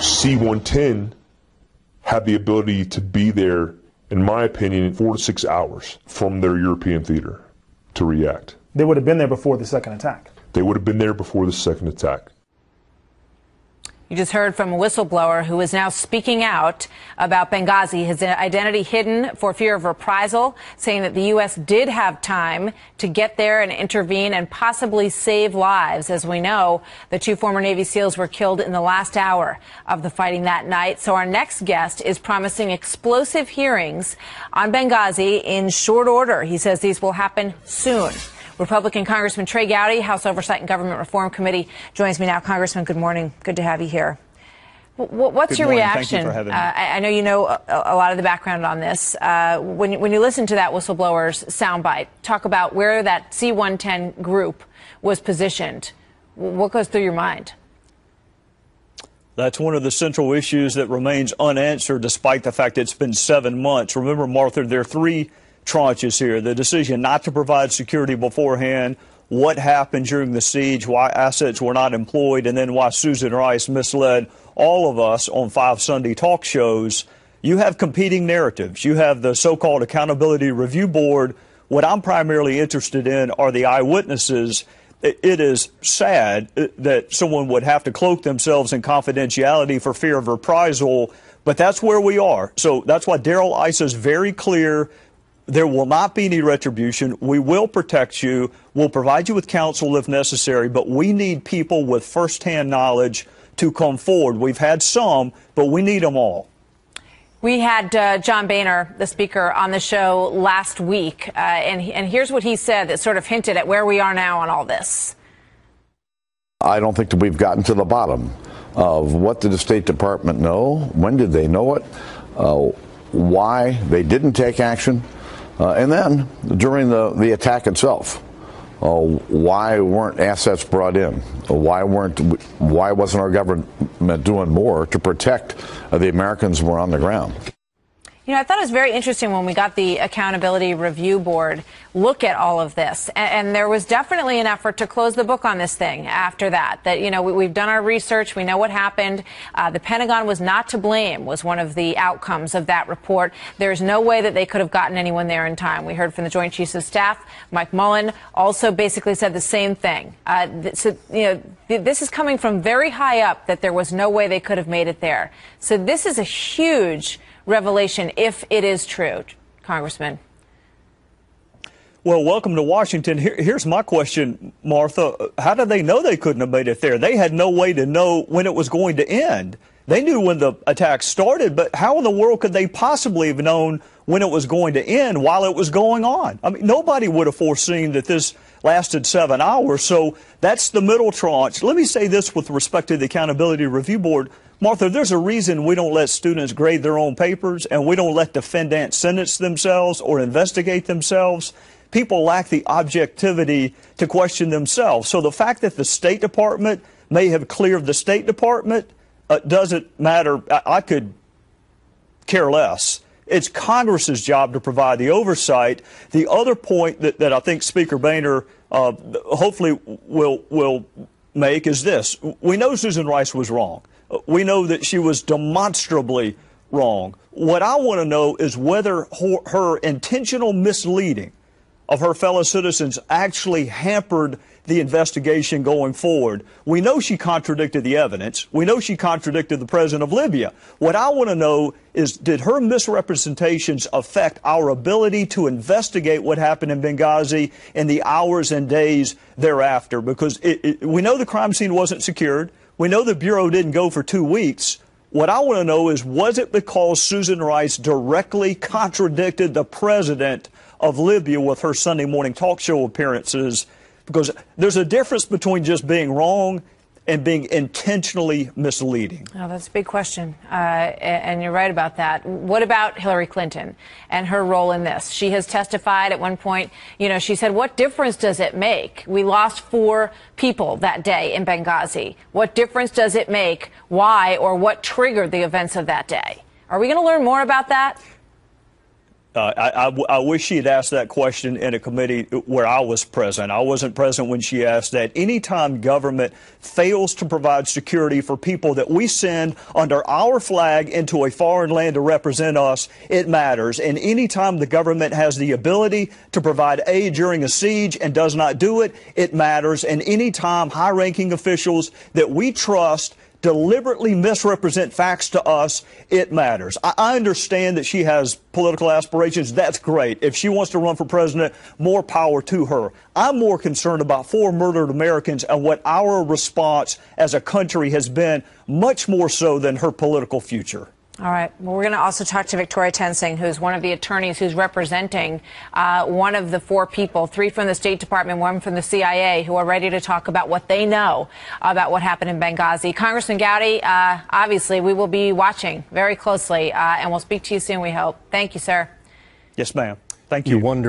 C-110 had the ability to be there, in my opinion, in 4 to 6 hours from their European theater to react. They would have been there before the second attack. They would have been there before the second attack. You just heard from a whistleblower who is now speaking out about Benghazi, his identity hidden for fear of reprisal, saying that the U.S. did have time to get there and intervene and possibly save lives. As we know, the 2 former Navy SEALs were killed in the last hour of the fighting that night. So our next guest is promising explosive hearings on Benghazi in short order. He says these will happen soon. Republican Congressman Trey Gowdy, House Oversight and Government Reform Committee, joins me now. Congressman, good morning. Good to have you here. What's your reaction? Thank you for having me. I know you know a lot of the background on this. When you listen to that whistleblower's soundbite, talk about where that C-110 group was positioned. What goes through your mind? That's one of the central issues that remains unanswered despite the fact that it's been 7 months. Remember, Martha, there are 3 tranches here. The decision not to provide security beforehand, what happened during the siege, why assets were not employed, and then why Susan Rice misled all of us on 5 Sunday talk shows. You have competing narratives. You have the so-called Accountability Review Board. What I'm primarily interested in are the eyewitnesses. It is sad that someone would have to cloak themselves in confidentiality for fear of reprisal, but that's where we are. So that's why Darrell Issa is very clear. There will not be any retribution. We will protect you. We'll provide you with counsel if necessary, but we need people with firsthand knowledge to come forward. We've had some, but we need them all. We had John Boehner, the speaker, on the show last week, and here's what he said that sort of hinted at where we are now on all this. I don't think that we've gotten to the bottom of what did the State Department know, when did they know it, why they didn't take action. And then, during the attack itself, why weren't assets brought in? Why wasn't our government doing more to protect the Americans who were on the ground? You know, I thought it was very interesting when we got the Accountability Review Board look at all of this. And there was definitely an effort to close the book on this thing after that. That, you know, we've done our research. We know what happened. The Pentagon was not to blame was one of the outcomes of that report. There's no way that they could have gotten anyone there in time. We heard from the Joint Chiefs of Staff. Mike Mullen also basically said the same thing. So, you know, this is coming from very high up that there was no way they could have made it there. So this is a huge revelation if it is true, Congressman. Well, welcome to Washington. Here's my question, Martha. How did they know they couldn't have made it there? They had no way to know when it was going to end. They knew when the attack started, but how in the world could they possibly have known when it was going to end while it was going on? I mean, nobody would have foreseen that this lasted 7 hours. So that's the middle tranche. Let me say this with respect to the Accountability Review Board. Martha, there's a reason we don't let students grade their own papers and we don't let defendants sentence themselves or investigate themselves. People lack the objectivity to question themselves. So the fact that the State Department may have cleared the State Department doesn't matter. I could care less. It's Congress's job to provide the oversight. The other point that I think Speaker Boehner hopefully will make is this. We know Susan Rice was wrong. We know that she was demonstrably wrong. What I want to know is whether her intentional misleading of her fellow citizens actually hampered the investigation going forward. We know she contradicted the evidence. We know she contradicted the president of Libya. What I want to know is, did her misrepresentations affect our ability to investigate what happened in Benghazi in the hours and days thereafter? Because we know the crime scene wasn't secured. We know the Bureau didn't go for 2 weeks. What I want to know is, was it because Susan Rice directly contradicted the president of Libya with her Sunday morning talk show appearances? Because there's a difference between just being wrong and being intentionally misleading. Oh, that's a big question, and you're right about that. What about Hillary Clinton and her role in this? She has testified at one point, you know, she said, what difference does it make? We lost 4 people that day in Benghazi. What difference does it make? Why or what triggered the events of that day? Are we going to learn more about that? I wish she had asked that question in a committee where I was present. I wasn't present when she asked that. Anytime government fails to provide security for people that we send under our flag into a foreign land to represent us, it matters. And anytime the government has the ability to provide aid during a siege and does not do it, it matters. And anytime high-ranking officials that we trust deliberately misrepresent facts to us, it matters. I understand that she has political aspirations. That's great. If she wants to run for president, more power to her. I'm more concerned about 4 murdered Americans and what our response as a country has been, much more so than her political future. All right. Well, we're going to also talk to Victoria Tensing, who's one of the attorneys who's representing one of the 4 people, 3 from the State Department, 1 from the CIA, who are ready to talk about what they know about what happened in Benghazi. Congressman Gowdy, obviously, we will be watching very closely, and we'll speak to you soon, we hope. Thank you, sir. Yes, ma'am. Thank you. You wonder